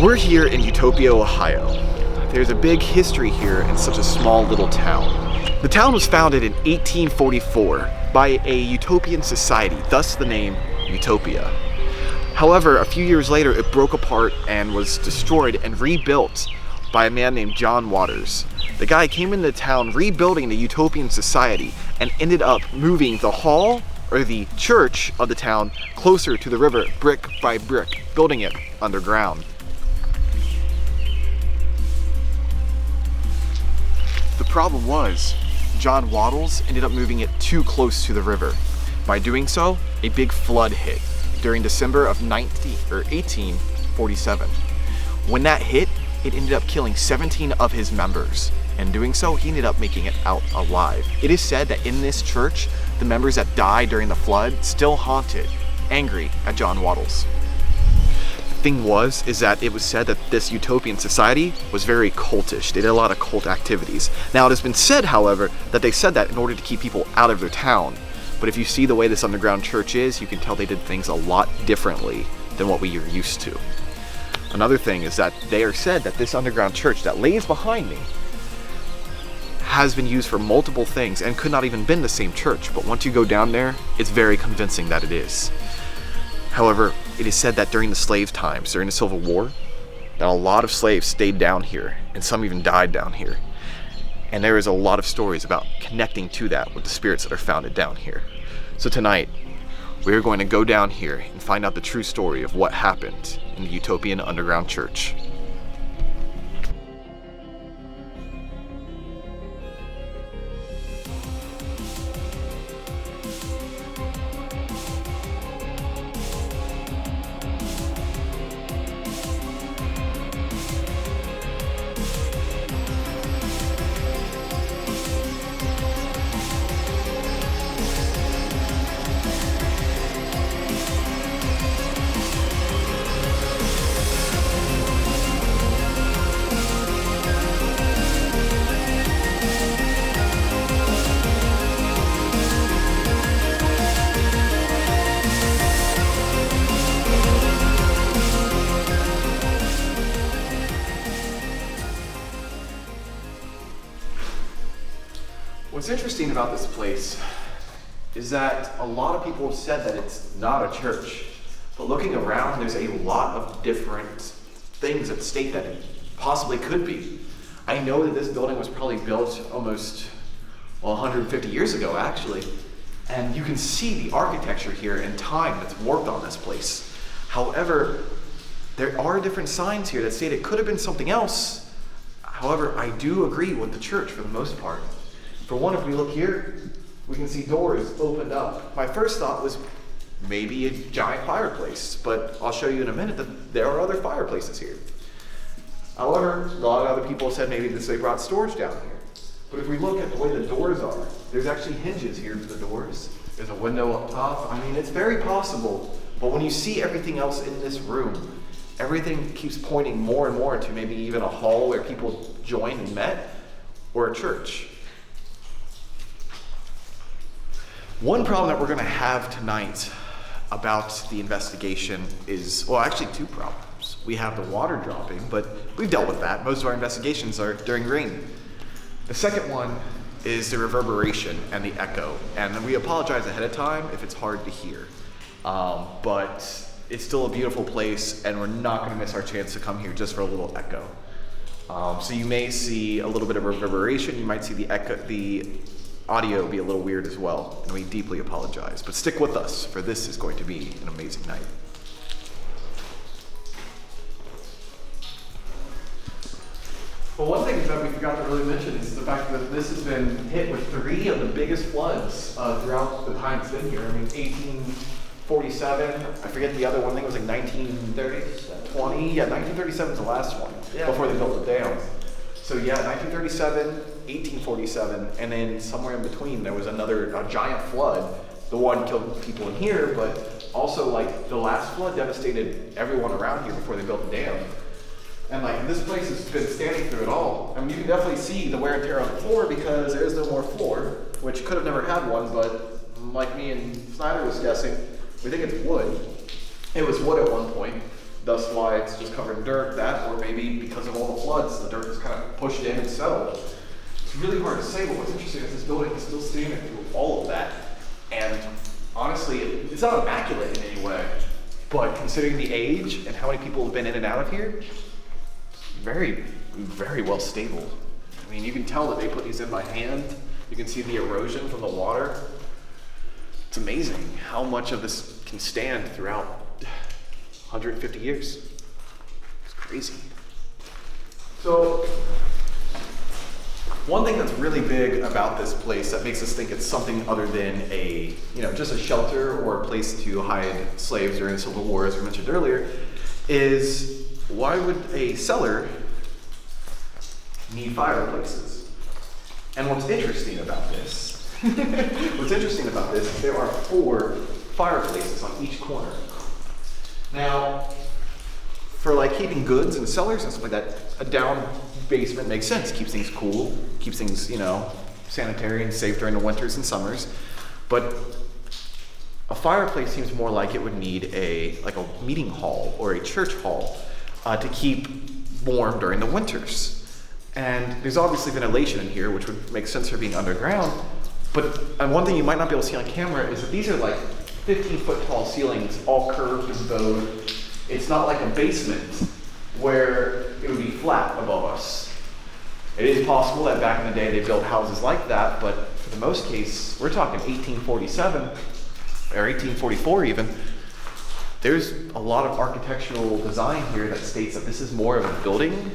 We're here in Utopia, Ohio. There's a big history here in such a small little town. The town was founded in 1844 by a utopian society, thus the name Utopia. However, a few years later it broke apart and was destroyed and rebuilt by a man named John Waters. The guy came into town rebuilding the utopian society and ended up moving the hall, or the church of the town, closer to the river brick by brick, building it underground. The problem was, John Waddles ended up moving it too close to the river. By doing so, a big flood hit during December of 1847. When that hit, it ended up killing 17 of his members. And doing so, he ended up making it out alive. It is said that in this church, the members that died during the flood still haunted, angry at John Waddles. The thing is that it was said that this utopian society was very cultish. They did a lot of cult activities. Now, it has been said, however, that they said that in order to keep people out of their town. But if you see the way this underground church is, you can tell they did things a lot differently than what we are used to. Another thing is that they are said that this underground church that lays behind me has been used for multiple things and could not even been the same church. But once you go down there, it's very convincing that it is. However, it is said that during the slave times, during the Civil War, that a lot of slaves stayed down here, and some even died down here. And there is a lot of stories about connecting to that with the spirits that are founded down here. So tonight, we are going to go down here and find out the true story of what happened in the Utopian Underground Church. What's interesting about this place is that a lot of people have said that it's not a church, but looking around, there's a lot of different things that state that it possibly could be. I know that this building was probably built almost, 150 years ago, actually, and you can see the architecture here and time that's worked on this place. However, there are different signs here that state it could have been something else. However, I do agree with the church for the most part. For one, if we look here, we can see doors opened up. My first thought was maybe a giant fireplace, but I'll show you in a minute that there are other fireplaces here. However, a lot of other people said maybe they brought storage down here. But if we look at the way the doors are, there's actually hinges here to the doors. There's a window up top. I mean, it's very possible. But when you see everything else in this room, everything keeps pointing more and more to maybe even a hall where people joined and met, or a church. One problem that we're going to have tonight about the investigation is, well, actually two problems. We have the water dropping, but we've dealt with that. Most of our investigations are during rain. The second one is the reverberation and the echo. And we apologize ahead of time if it's hard to hear. But it's still a beautiful place, and we're not going to miss our chance to come here just for a little echo. So you may see a little bit of reverberation. You might see the echo, the audio be a little weird as well, and we deeply apologize. But stick with us, for this is going to be an amazing night. Well, one thing that we forgot to really mention is the fact that this has been hit with 3 of the biggest floods throughout the time it's been here. I mean, 1847, I forget the other one, I think it was like 1930, 1937 is the last one, before they built the dam. So yeah, 1937, 1847, and then somewhere in between there was a giant flood. The one killed people in here, but also like the last flood devastated everyone around here before they built the dam. And like this place has been standing through it all. I mean, you can definitely see the wear and tear on the floor because there is no more floor, which could have never had one, but like me and Snyder was guessing, we think it's wood. It was wood at one point. thus why it's just covered in dirt. That, or maybe because of all the floods, the dirt is kind of pushed in and settled. It's really hard to say, but what's interesting is this building is still standing through all of that. And honestly, it's not immaculate in any way, but considering the age and how many people have been in and out of here, very, very well stable. I mean, you can tell that they put these in by hand. You can see the erosion from the water. It's amazing how much of this can stand throughout 150 years. It's crazy. So, one thing that's really big about this place that makes us think it's something other than a, just a shelter or a place to hide slaves during the Civil War, as we mentioned earlier, is why would a cellar need fireplaces? And what's interesting about this, is there are 4 fireplaces on each corner. Now, for like keeping goods in cellars and stuff like that, a down basement makes sense. Keeps things cool, keeps things, sanitary and safe during the winters and summers. But a fireplace seems more like it would need a meeting hall or a church hall to keep warm during the winters. And there's obviously ventilation in here, which would make sense for being underground. But one thing you might not be able to see on camera is that these are like 15-foot tall ceilings, all curved and bowed. It's not like a basement where it would be flat above us. It is possible that back in the day they built houses like that, but for the most case, we're talking 1847 or 1844 even. There's a lot of architectural design here that states that this is more of a building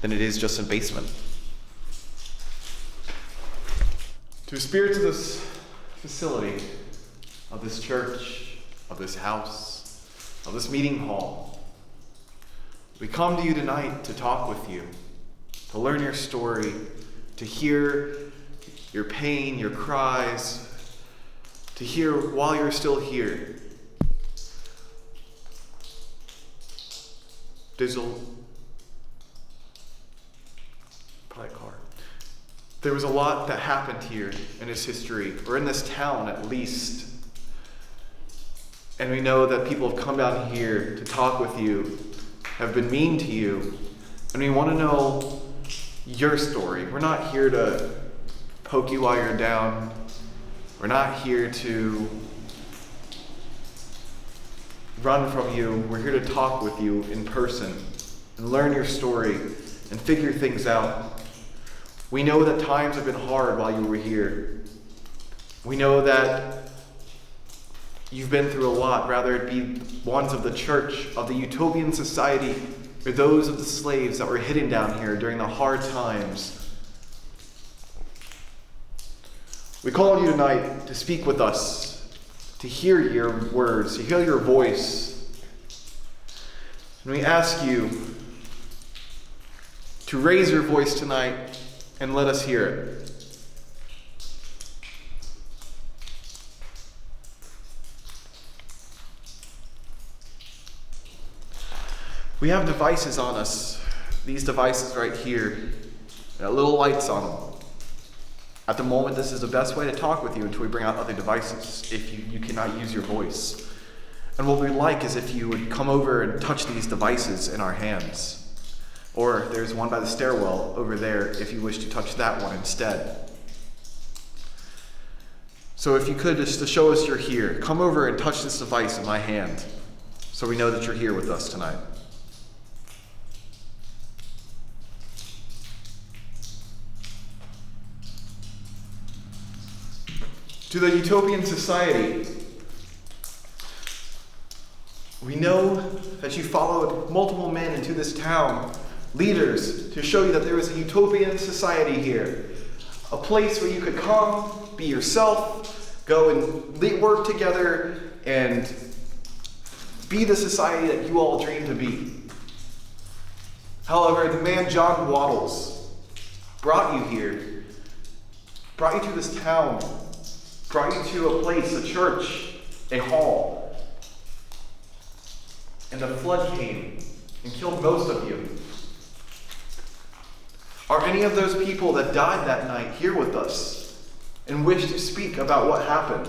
than it is just a basement. To the spirits of this facility, of this church, of this house, of this meeting hall, we come to you tonight to talk with you, to learn your story, to hear your pain, your cries, to hear while you're still here. There was a lot that happened here in its history, or in this town at least. And we know that people have come down here to talk with you, have been mean to you, and we want to know your story. We're not here to poke you while you're down. We're not here to run from you. We're here to talk with you in person and learn your story and figure things out. We know that times have been hard while you were here. We know that you've been through a lot, whether it be ones of the church, of the Utopian society, or those of the slaves that were hidden down here during the hard times. We call on you tonight to speak with us, to hear your words, to hear your voice. And we ask you to raise your voice tonight and let us hear it. We have devices on us, these devices right here, and little lights on them. At the moment, this is the best way to talk with you until we bring out other devices, if you cannot use your voice. And what we'd like is if you would come over and touch these devices in our hands. Or there's one by the stairwell over there if you wish to touch that one instead. So if you could, just to show us you're here, come over and touch this device in my hand so we know that you're here with us tonight. To the Utopian society, we know that you followed multiple men into this town, leaders, to show you that there is a utopian society here. A place where you could come, be yourself, go and work together, and be the society that you all dream to be. However, the man John Waddles brought you here, brought you to this town, brought you to a place, a church, a hall. And the flood came and killed most of you. Are any of those people that died that night here with us and wish to speak about what happened?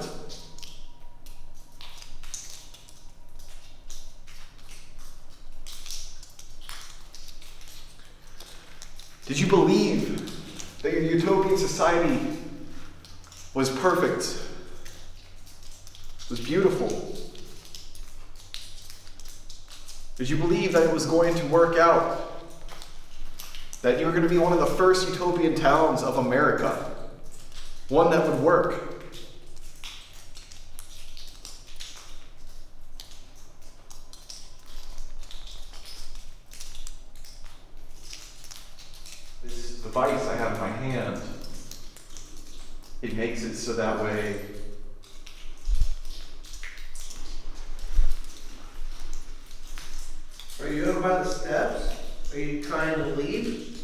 Did you believe that your utopian society was perfect, was beautiful? Did you believe that it was going to work out? That you were going to be one of the first utopian towns of America? One that would work? This device I have in my hand, it makes it so that way Are you over by the steps? Are you trying to leave?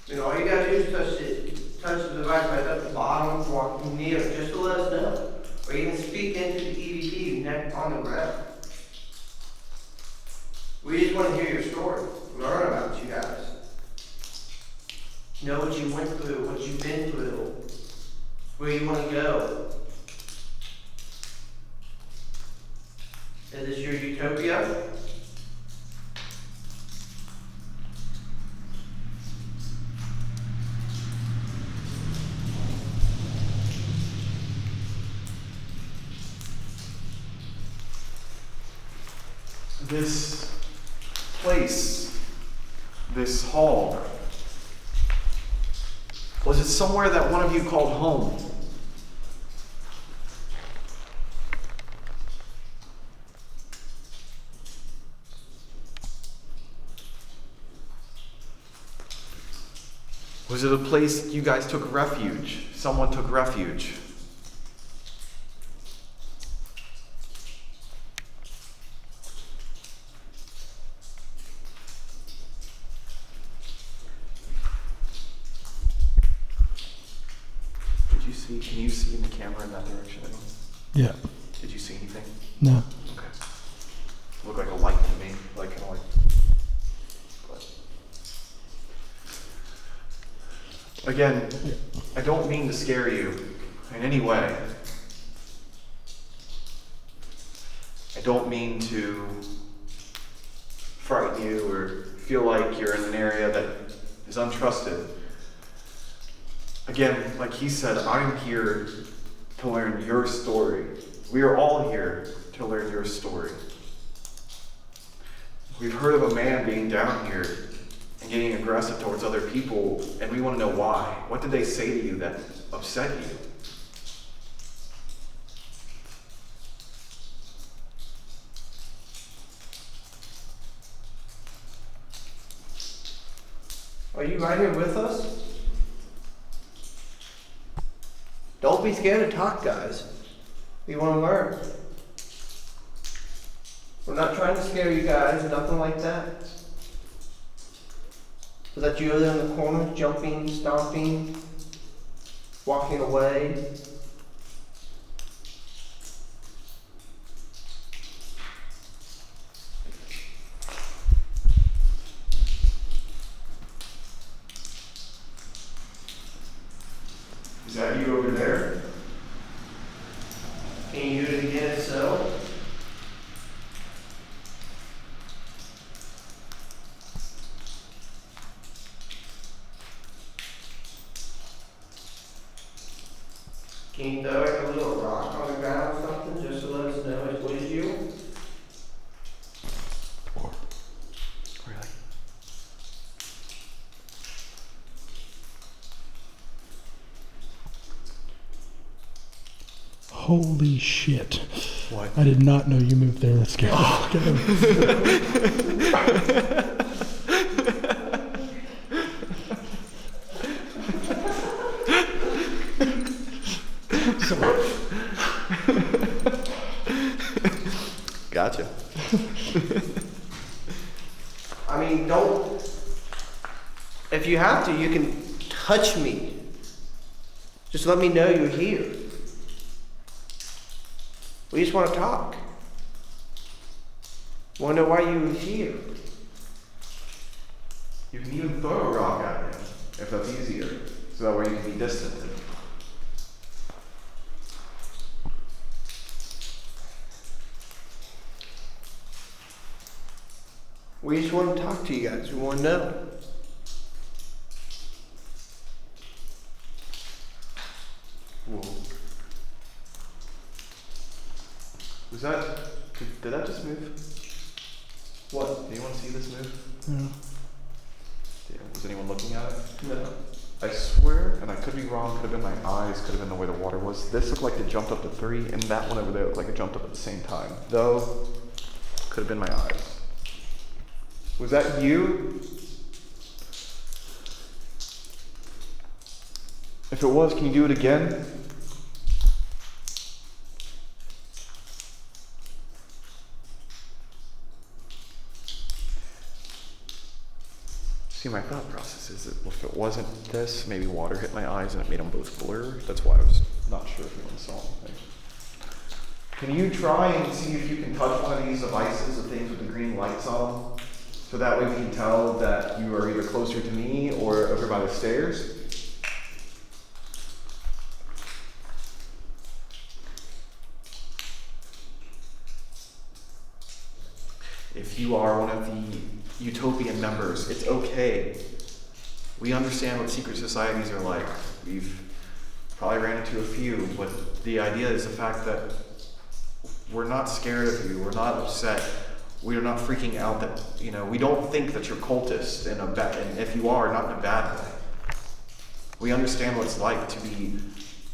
You know, all you gotta do is touch the device right at the bottom, walking near it, just to let us know. Or you can speak into the EVP next on the ground. We just want to hear your story, learn about you guys. Know what you went through, what you've been through, where you want to go. Is this your utopia? this place, this hall, was it somewhere that one of you called home? Was it a place you guys took refuge? Someone took refuge? Did you see, can you see in the camera in that direction? Yeah. Did you see anything? No. Okay. Looked like a light to me, like kind of like. Again, I don't mean to scare you in any way. I don't mean to frighten you or feel like you're in an area that is untrusted. Again, like he said, I'm here to learn your story. We are all here to learn your story. We've heard of a man being down here and getting aggressive towards other people, and we want to know why. What did they say to you that upset you? Are you right here with us? Don't be scared to talk, guys. We want to learn. We're not trying to scare you guys, nothing like that. So that you're there in the corner, jumping, stomping, walking away. Is that you over there? Can you do it again if so? Can you throw like a little rock on the ground or something just to let us know it was you? Really? Holy shit. What? I did not know you moved there. That scared Gotcha. I mean, don't. If you have to, you can touch me. Just let me know you're here. We just want to talk. Want to know why you were here. You can even throw a rock at me, if that's easier, so that way you can be distanced. We just want to talk to you guys. We want to know. Whoa. Was that, did that just move? What? Do you want to see this move? Yeah. Was anyone looking at it? No. I swear, and I could be wrong, could have been my eyes, could have been the way the water was. This looked like it jumped up to 3, and that one over there looked like it jumped up at the same time. Though, could have been my eyes. Was that you? If it was, can you do it again? See, my thought process is that if it wasn't this, maybe water hit my eyes and it made them both blur. That's why I was not sure if anyone saw anything. Can you try and see if you can touch one of these devices, the things with the green lights on them? So that way we can tell that you are either closer to me or over by the stairs. If you are one of the Utopian members, it's okay. We understand what secret societies are like. We've probably ran into a few, but the idea is the fact that we're not scared of you, we're not upset, we are not freaking out that, we don't think that you're cultists and if you are, not in a bad way. We understand what it's like to be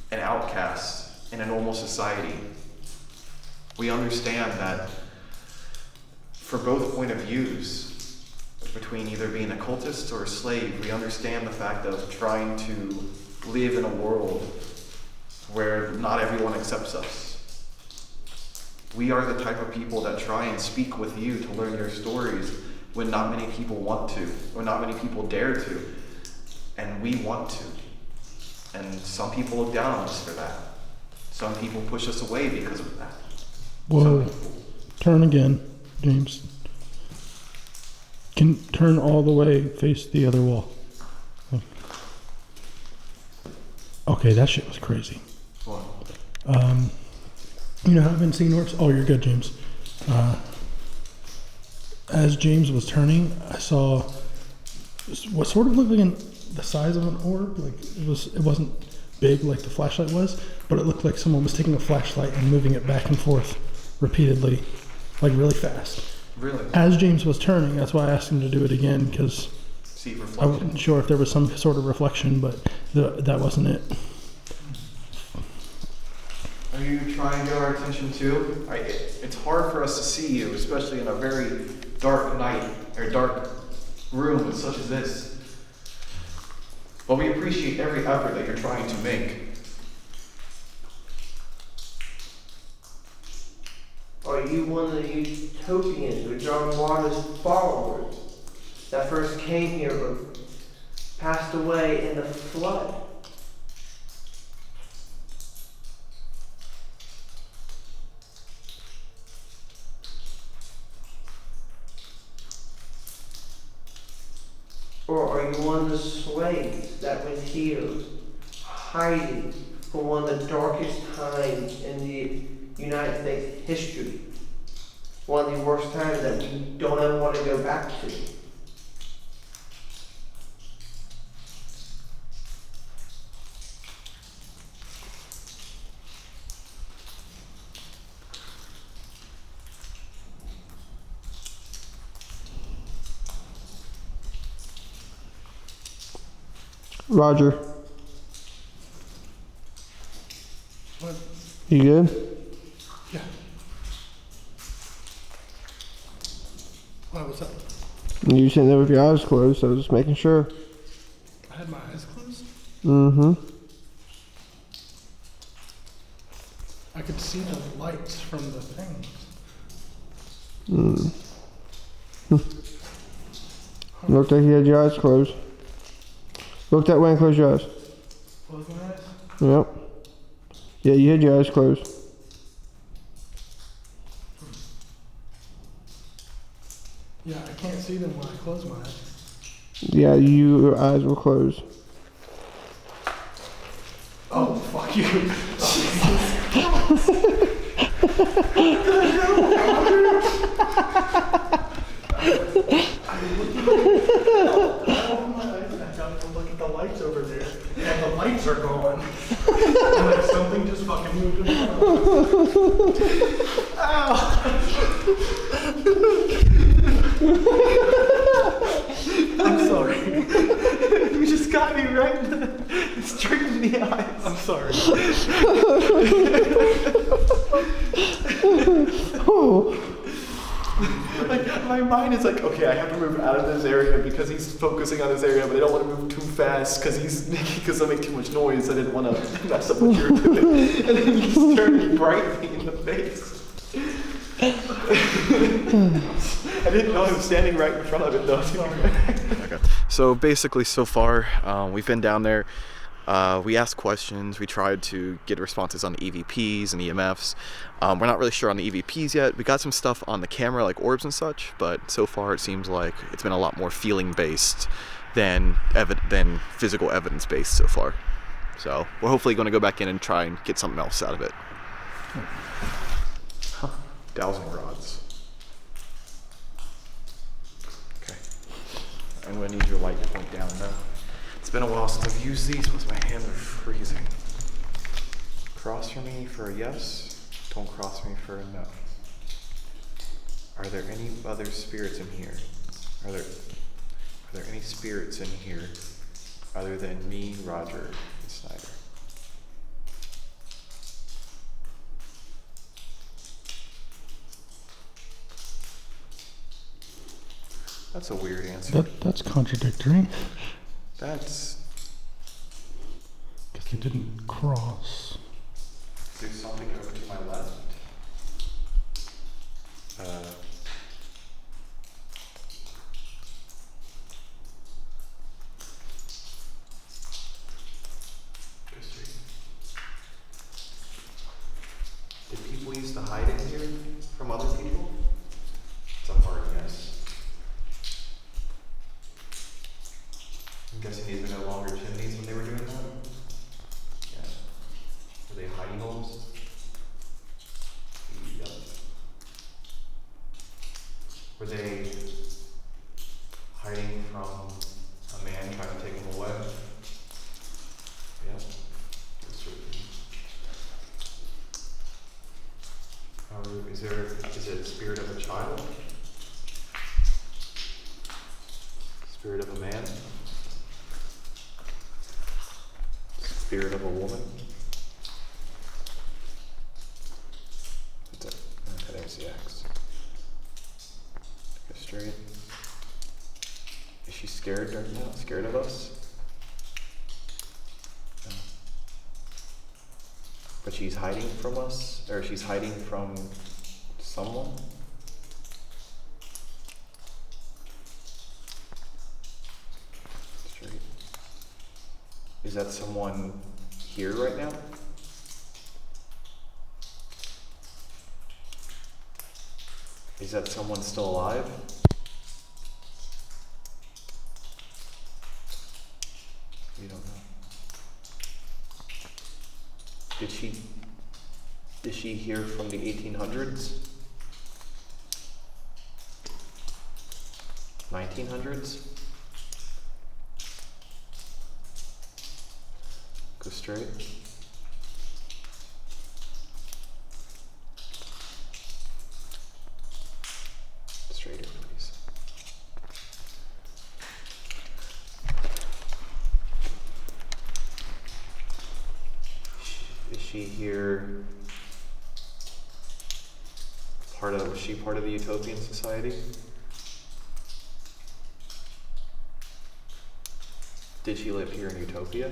an outcast in a normal society. We understand that for both point of views, between either being a cultist or a slave, we understand the fact of trying to live in a world where not everyone accepts us. We are the type of people that try and speak with you to learn your stories when not many people want to, or not many people dare to, and we want to. And some people look down on us for that. Some people push us away because of that. Whoa. Turn again, James. Can turn all the way, face the other wall. Okay, that shit was crazy. What? You know how I've been seeing orbs? Oh, you're good, James. As James was turning, I saw what sort of looked like the size of an orb. Like it wasn't big like the flashlight was, but it looked like someone was taking a flashlight and moving it back and forth repeatedly, like really fast. Really? As James was turning, that's why I asked him to do it again, because See I reflection. wasn't sure if there was some sort of reflection, but that wasn't it. Are you trying to get our attention too? It's hard for us to see you, especially in a very dark night, or dark room such as this. But we appreciate every effort that you're trying to make. Are you one of the Utopians or John Waters' followers that first came here but passed away in the flood? Or are you one of the slaves that was here hiding for one of the darkest times in the United States history? One of the worst times that we don't ever want to go back to. Roger. What? You good? Yeah. Why was that? You were sitting there with your eyes closed, so I was just making sure. I had my eyes closed. Mm-hmm. I could see the lights from the things. Looked like you had your eyes closed. Look that way and close your eyes. Close my eyes. Yep. Yeah, you had your eyes closed. Yeah, I can't see them when I close my eyes. Yeah, your eyes were closed. Oh, fuck you. Look at the lights over there, and the lights are gone. And like something just fucking moved in front of me. Ow! I'm sorry. You just got me right straight in the eyes. I'm sorry. Like, my mind is like, okay, I have to move out of this area because he's focusing on this area, but I don't want to move too fast because I make too much noise. I didn't want to mess up what you were doing. And then you stared me brightly in the face. I didn't know I was standing right in front of it though. Okay. So basically, so far, we've been down there. We asked questions. We tried to get responses on the EVPs and EMFs. We're not really sure on the EVPs yet. We got some stuff on the camera, like orbs and such, but so far it seems like it's been a lot more feeling-based than physical evidence-based so far. So we're hopefully going to go back in and try and get something else out of it. Huh. Dowsing rods. Okay. I'm going to need your light to point down now. It's been a while since I've used these, plus my hands are freezing. Cross for me for a yes. Don't cross me for a no. Are there any other spirits in here? Are there any spirits in here other than me, Roger, and Snyder? That's a weird answer. That's contradictory. That's... Because you didn't cross. There's something over to my left. Did people used to hide in here from other people? It's a hard guess. I'm guessing these are no longer chimneys when they were doing that? Yeah. Were they hiding holes? Yep. Were they hiding from a man trying to take them away? Yep. Is it a spirit of a child? Spirit of a man? Spirit of a woman? That's it. Okay, there's the X. Go straight. Is she scared right now? Scared of us? No. But she's hiding from us? Or she's hiding from someone? Straight. Is that someone here right now? Is that someone still alive? We don't know. Is she here from the 1800s? 1900s? Go straight. Straighter, please. Is she here? Was she part of the Utopian Society? Did she live here in Utopia?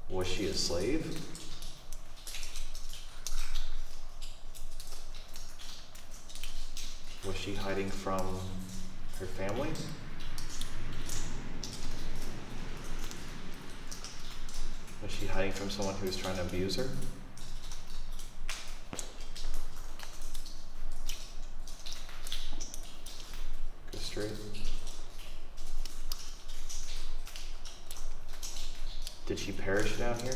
Was she a slave? Was she hiding from her family? Was she hiding from someone who was trying to abuse her? Go straight. Did she perish down here?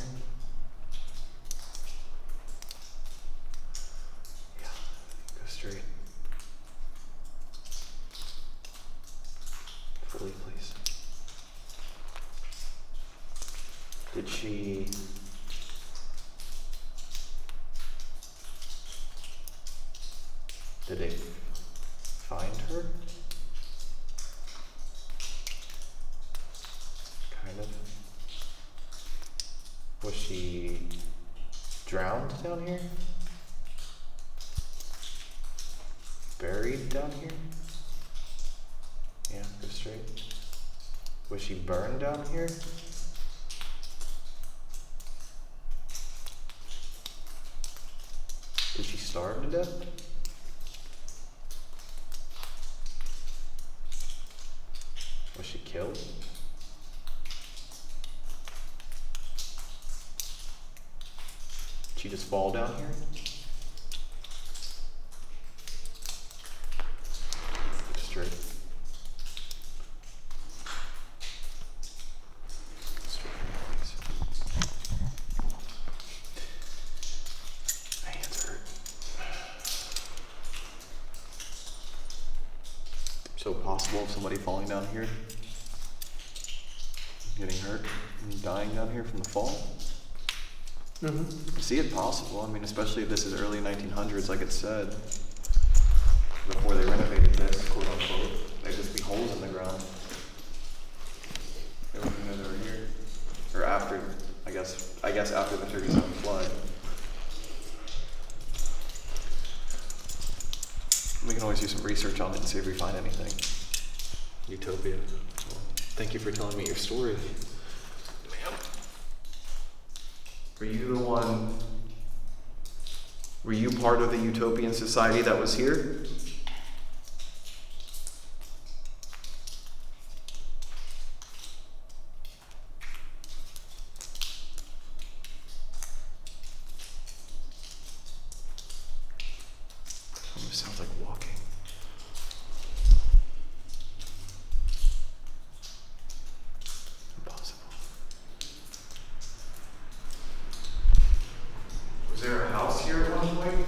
Yeah. quickly, please. Did she... Did they find her? Kind of. Was she drowned down here? Buried down here? Yeah, go straight. Was she burned down here? Did she starve to death? Was she killed? Did she just fall down here? Straight. Straight, please. My hands hurt. So possible of somebody falling down here, getting hurt, and dying down here from the fall? Mm-hmm. See it possible. I mean, especially if this is early 1900s, like it said. Before they renovated this, quote unquote, there'd just be holes in the ground. Everything that over here, or after, I guess after the 37 flood. We can always do some research on it and see if we find anything. Utopia. Well, thank you for telling me your story. Ma'am. Were you part of the utopian society that was here? Almost sounds like walking. Impossible. Was there a house here at one point?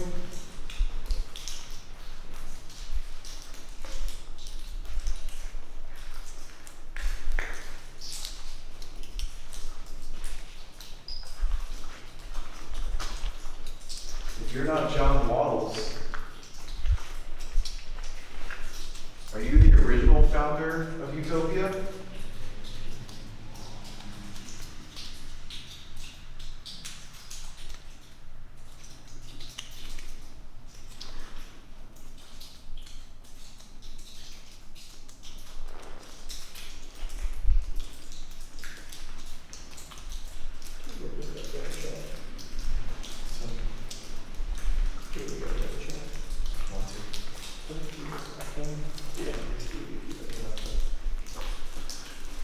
If you're not John Waddles, are you the original founder of Utopia?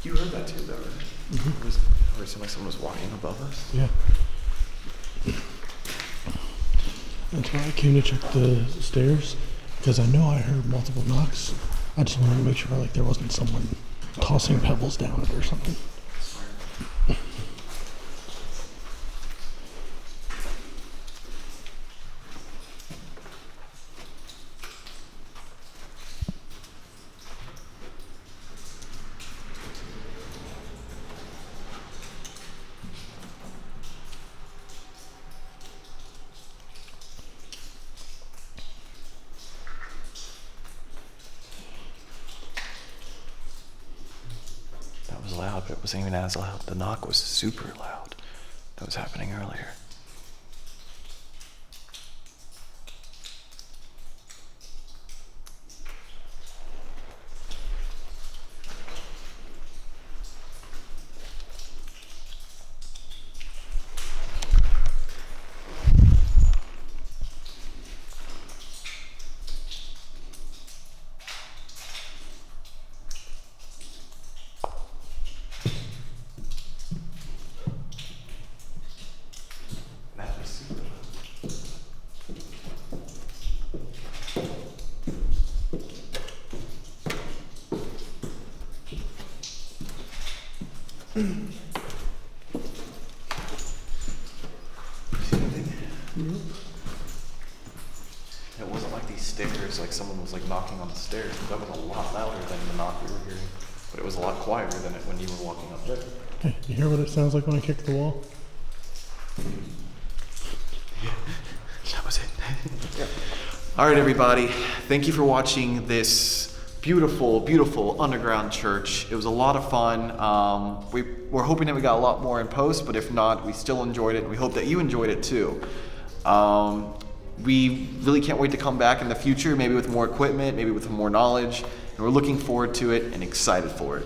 You heard that too, though, right? Mm-hmm. It seemed like someone was walking above us. Yeah. That's why I came to check the stairs, because I know I heard multiple knocks. I just wanted to make sure like there wasn't someone tossing pebbles down it or something. That was loud, but it wasn't even as loud. The knock was super loud. That was happening earlier. It wasn't like these stairs, like someone was like knocking on the stairs. That was a lot louder than the knock we were hearing. But it lot quieter than it when you were walking up there. Hey, you hear what it sounds like when I kick the wall? That was it. Yeah. All right, everybody. Thank you for watching this beautiful, beautiful underground church. It was a lot of fun. We're hoping that we got a lot more in post, but if not, we still enjoyed it, and we hope that you enjoyed it too. We really can't wait to come back in the future, maybe with more equipment, maybe with more knowledge, and we're looking forward to it and excited for it.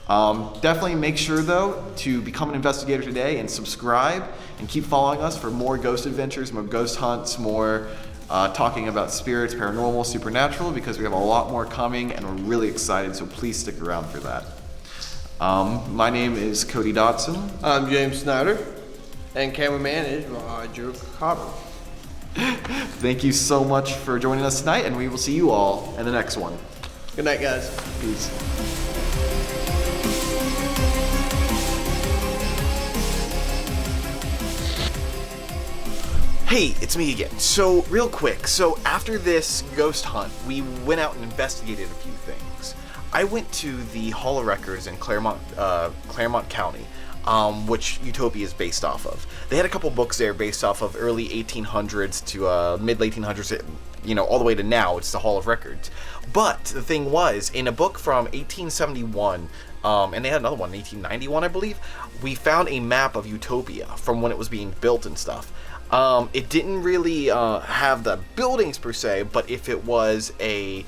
Definitely make sure, though, to become an investigator today and subscribe and keep following us for more ghost adventures, more ghost hunts, more talking about spirits, paranormal, supernatural, because we have a lot more coming and we're really excited, so please stick around for that. My name is Cody Dotson. I'm James Snyder, and cameraman is Roger Cotter. Thank you so much for joining us tonight, and we will see you all in the next one. Good night, guys. Peace. Hey, it's me again. So, real quick, after this ghost hunt, we went out and investigated a few things. I went to the Hall of Records in Claremont County, which Utopia is based off of. They had a couple books there based off of early 1800s to mid-late 1800s, all the way to now. It's the Hall of Records. But the thing was, in a book from 1871, and they had another one in 1891, I believe, we found a map of Utopia from when it was being built and stuff. It didn't really have the buildings per se, but if it was a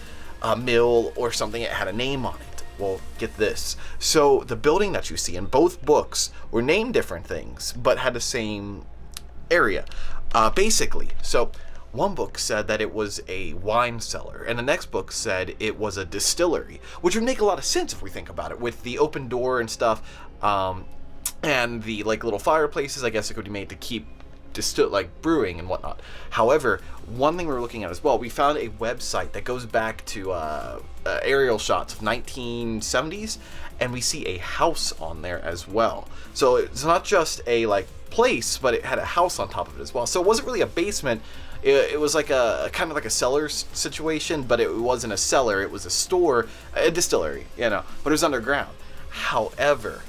mill or something, it had a name on it. Well, get this. So the building that you see in both books were named different things, but had the same area, basically. So one book said that it was a wine cellar, and the next book said it was a distillery, which would make a lot of sense if we think about it, with the open door and stuff, and the little fireplaces. I guess it could be made to keep brewing and whatnot. However, one thing we were looking at as well, we found a website that goes back to aerial shots of 1970s, and we see a house on there as well. So it's not just a place, but it had a house on top of it as well. So it wasn't really a basement. It was like a kind of like a cellar situation, but it wasn't a cellar. It was a store, a distillery, but it was underground. However,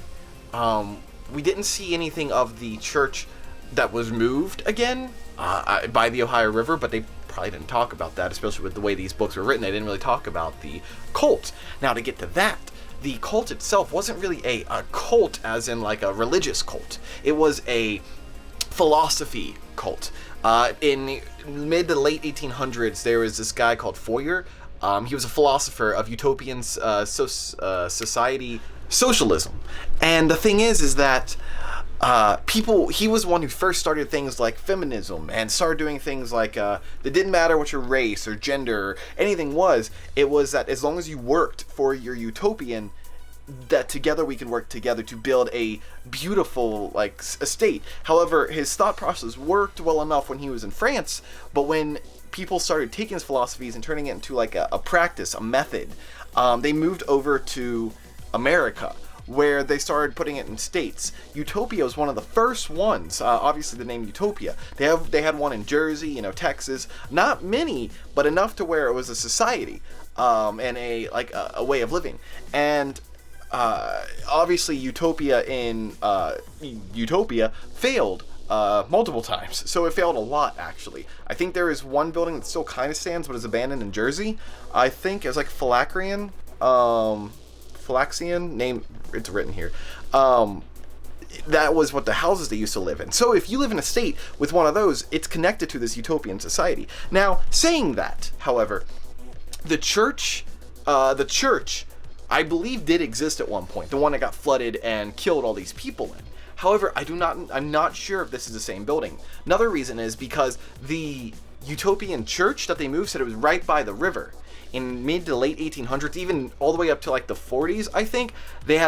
we didn't see anything of the church that was moved again by the Ohio River, but they probably didn't talk about that, especially with the way these books were written. They didn't really talk about the cult. Now, to get to that, the cult itself wasn't really a cult as in a religious cult. It was a philosophy cult. In mid to late 1800s, there was this guy called Fourier. He was a philosopher of utopian society socialism. And the thing is that he was one who first started things like feminism and started doing things like that didn't matter what your race or gender or anything was. It was that as long as you worked for your utopian, that together we can work together to build a beautiful estate. However, his thought process worked well enough when he was in France, but when people started taking his philosophies and turning it into a practice, a method, they moved over to America, where they started putting it in states. Utopia was one of the first ones. Obviously, the name Utopia. They had one in Jersey, Texas. Not many, but enough to where it was a society and a way of living. And obviously, Utopia in Utopia failed multiple times. So it failed a lot, actually. I think there is one building that still kind of stands, but is abandoned in Jersey. I think it's Phylaxian name, it's written here. That was what the houses they used to live in. So if you live in a state with one of those, it's connected to this utopian society. Now, saying that, however, the church, I believe, did exist at one point. The one that got flooded and killed all these people in. However, I'm not sure if this is the same building. Another reason is because the utopian church that they moved said it was right by the river. In mid to late 1800s, even all the way up to the 40s, I think, they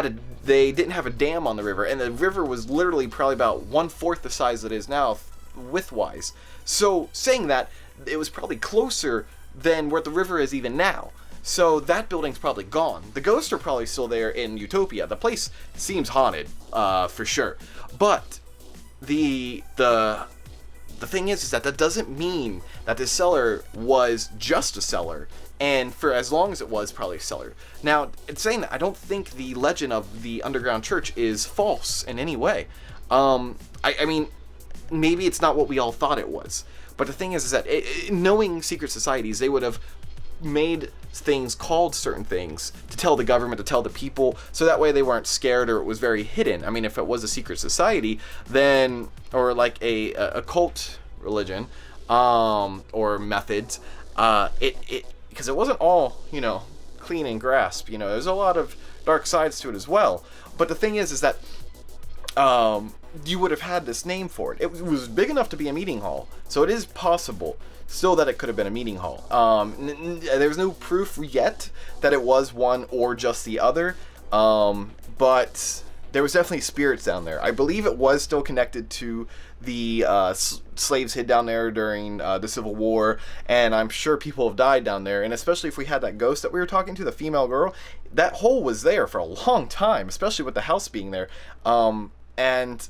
didn't have a dam on the river, and the river was literally probably about 1/4 the size that it is now, width-wise. So, saying that, it was probably closer than where the river is even now. So that building's probably gone. The ghosts are probably still there in Utopia. The place seems haunted, for sure. But the thing is that doesn't mean that this cellar was just a cellar. and for as long as it was, probably a cellar. Now, it's saying that I don't think the legend of the underground church is false in any way. I mean, maybe it's not what we all thought it was. But the thing is that knowing secret societies, they would have made things called certain things to tell the government, to tell the people, so that way they weren't scared or it was very hidden. I mean, if it was a secret society, then, or like a cult religion, or methods, because it wasn't all, you know, clean and grasp, you know, there's a lot of dark sides to it as well. But the thing is that, you would have had this name for it. It was big enough to be a meeting hall, so it is possible still that it could have been a meeting hall. There's no proof yet that it was one or just the other, but there was definitely spirits down there. I believe it was still connected to the slaves hid down there during the Civil War, and I'm sure people have died down there, and especially if we had that ghost that we were talking to, the female girl, that hole was there for a long time, especially with the house being there, and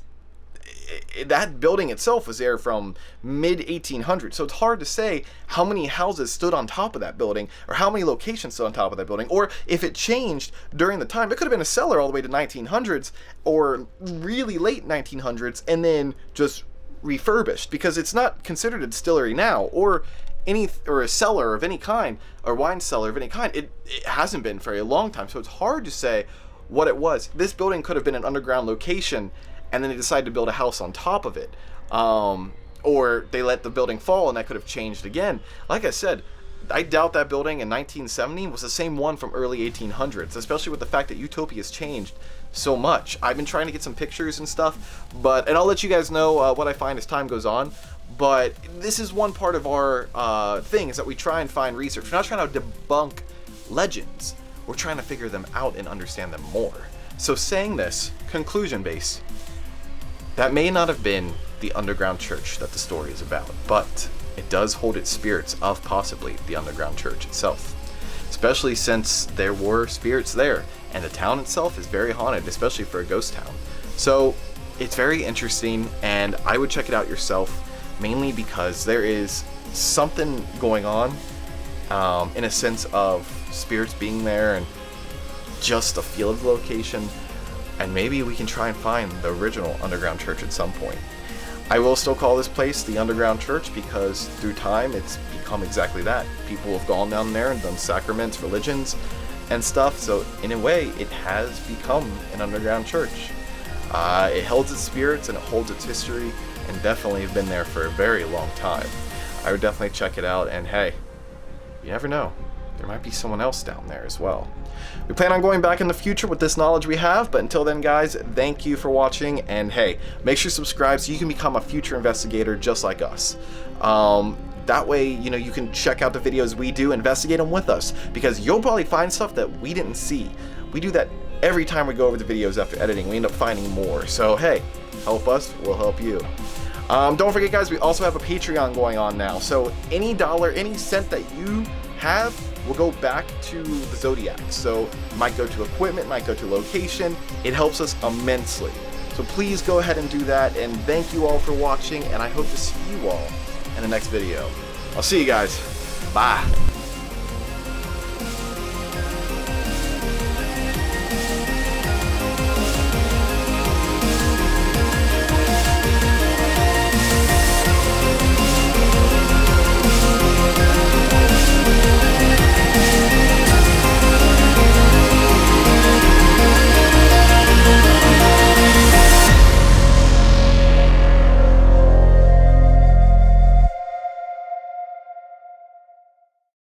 that building itself was there from mid 1800s, so it's hard to say how many houses stood on top of that building or how many locations stood on top of that building, or if it changed during the time. It could have been a cellar all the way to 1900s or really late 1900s and then just refurbished, because it's not considered a distillery now or a cellar of any kind, or wine cellar of any kind. It hasn't been for a long time, so it's hard to say what it was. This building could have been an underground location, and then they decided to build a house on top of it. Or they let the building fall and that could have changed again. Like I said, I doubt that building in 1970 was the same one from early 1800s, especially with the fact that Utopia has changed so much. I've been trying to get some pictures and stuff, and I'll let you guys know what I find as time goes on. But this is one part of our thing, is that we try and find research. We're not trying to debunk legends. We're trying to figure them out and understand them more. So saying this, conclusion base, that may not have been the underground church that the story is about, but it does hold its spirits of possibly the underground church itself. Especially since there were spirits there, and the town itself is very haunted, especially for a ghost town. So it's very interesting, and I would check it out yourself, mainly because there is something going on, in a sense of spirits being there and just the feel of the location. And maybe we can try and find the original underground church at some point. I will still call this place the underground church because through time it's become exactly that. People have gone down there and done sacraments, religions, and stuff. So in a way, it has become an underground church. It holds its spirits and it holds its history, and definitely have been there for a very long time. I would definitely check it out, and hey, you never know. There might be someone else down there as well. We plan on going back in the future with this knowledge we have, but until then, guys, thank you for watching, and hey, make sure you subscribe so you can become a future investigator just like us. That way, you know, you can check out the videos we do, investigate them with us, because you'll probably find stuff that we didn't see. We do that every time we go over the videos after editing. We end up finding more. So hey, help us, we'll help you. Don't forget, guys, we also have a Patreon going on now. So any dollar, any cent that you have will go back to the Zodiac. So it might go to equipment, might go to location. It helps us immensely. So please go ahead and do that. And thank you all for watching. And I hope to see you all in the next video. I'll see you guys. Bye.